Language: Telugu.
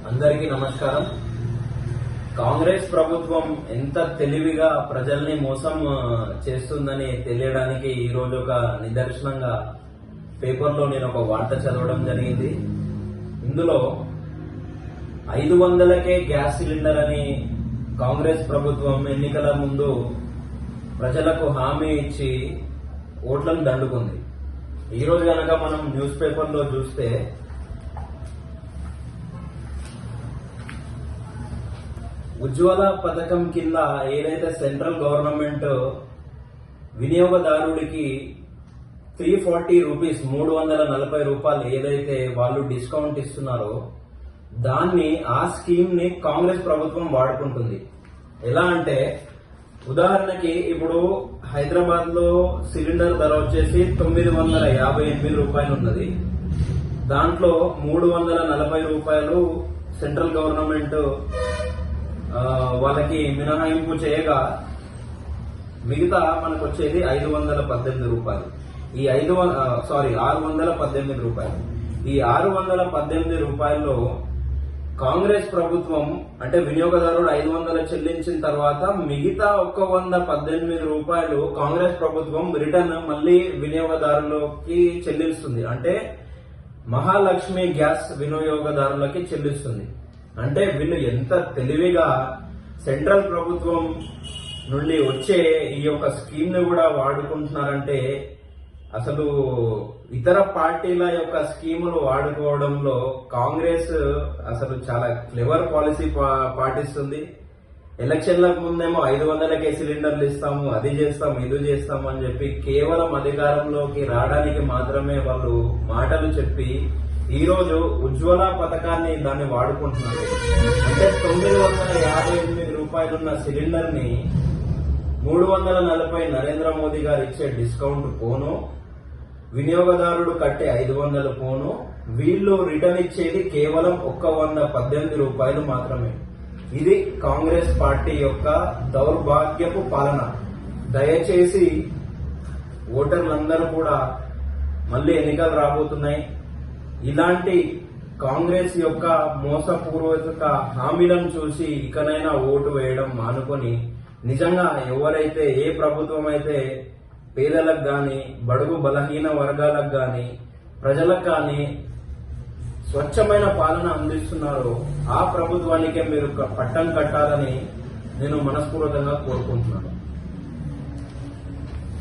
అందరికీ నమస్కారం. కాంగ్రెస్ ప్రభుత్వం ఎంత తెలివిగా ప్రజల్ని మోసం చేస్తుందని తెలియడానికి ఈ రోజు ఒక నిదర్శనంగా పేపర్లో నేను ఒక వార్త చదవడం జరిగింది. ఇందులో 500కే గ్యాస్ సిలిండర్ అని కాంగ్రెస్ ప్రభుత్వం ఎన్నికల ముందు ప్రజలకు హామీ ఇచ్చి ఓట్లను దండుకుంది. ఈ రోజు కనుక మనం న్యూస్ పేపర్లో చూస్తే ఉజ్వల పథకం కింద ఏదైతే సెంట్రల్ గవర్నమెంట్ వినియోగదారుడికి 340 రూపీస్ 340 రూపాయలు ఏదైతే వాళ్ళు డిస్కౌంట్ ఇస్తున్నారో దాన్ని ఆ స్కీమ్ ని కాంగ్రెస్ ప్రభుత్వం వాడుకుంటుంది. ఎలా అంటే ఉదాహరణకి ఇప్పుడు హైదరాబాద్ లో సిలిండర్ ధర వచ్చేసి 958 రూపాయలు ఉన్నది. దాంట్లో 340 రూపాయలు సెంట్రల్ గవర్నమెంట్ వాళ్ళకి మినహాయింపు చేయగా మిగతా మనకు వచ్చేది 518 రూపాయలు. ఈ 618 రూపాయలు. ఈ 618 రూపాయల్లో కాంగ్రెస్ ప్రభుత్వం అంటే వినియోగదారుడు 500 చెల్లించిన తర్వాత మిగతా 118 రూపాయలు కాంగ్రెస్ ప్రభుత్వం రిటర్న్ మళ్ళీ వినియోగదారులకి చెల్లిస్తుంది. అంటే మహాలక్ష్మి గ్యాస్ వినియోగదారులకి చెల్లిస్తుంది. అంటే వీళ్ళు ఎంత తెలివిగా సెంట్రల్ ప్రభుత్వం నుండి వచ్చే ఈ యొక్క స్కీమ్ ని కూడా వాడుకుంటున్నారంటే అసలు ఇతర పార్టీల యొక్క స్కీములు వాడుకోవడంలో కాంగ్రెస్ అసలు చాలా క్లెవర్ పాలసీ పాటిస్తుంది. ఎలక్షన్లకు ముందేమో 500కే సిలిండర్లు ఇస్తాము, అది చేస్తాము, ఇది చేస్తాము అని చెప్పి కేవలం అధికారంలోకి రావడానికి మాత్రమే వాళ్ళు మాటలు చెప్పి ఈ రోజు ఉజ్వల పథకాన్ని దాన్ని వాడుకుంటున్నారు. అంటే 958 రూపాయలున్న సిలిండర్ ని 340 నరేంద్ర మోదీ గారు ఇచ్చే డిస్కౌంట్ పోను, వినియోగదారుడు కట్టే 500 పోను, వీళ్ళు రిటర్న్ ఇచ్చేది కేవలం 118 రూపాయలు మాత్రమే. ఇది కాంగ్రెస్ పార్టీ యొక్క దౌర్భాగ్యపు పాలన. దయచేసి ఓటర్లందరూ కూడా మళ్ళీ ఎన్నికలు రాబోతున్నాయి. ఇలాంటి కాంగ్రెస్ యొక్క మోసపూర్వక హామీలను చూసి ఇకనైనా ఓటు వేయడం మానుకొని నిజంగా ఎవరైతే ఏ ప్రభుత్వం అయితే పేదలకు గాని బడుగు బలహీన వర్గాలకు గాని ప్రజలకు గాని స్వచ్ఛమైన పాలన అందిస్తున్నారో ఆ ప్రభుత్వానికే మీరు పట్టం కట్టాలని నేను మనస్ఫూర్తిగా కోరుకుంటున్నాను.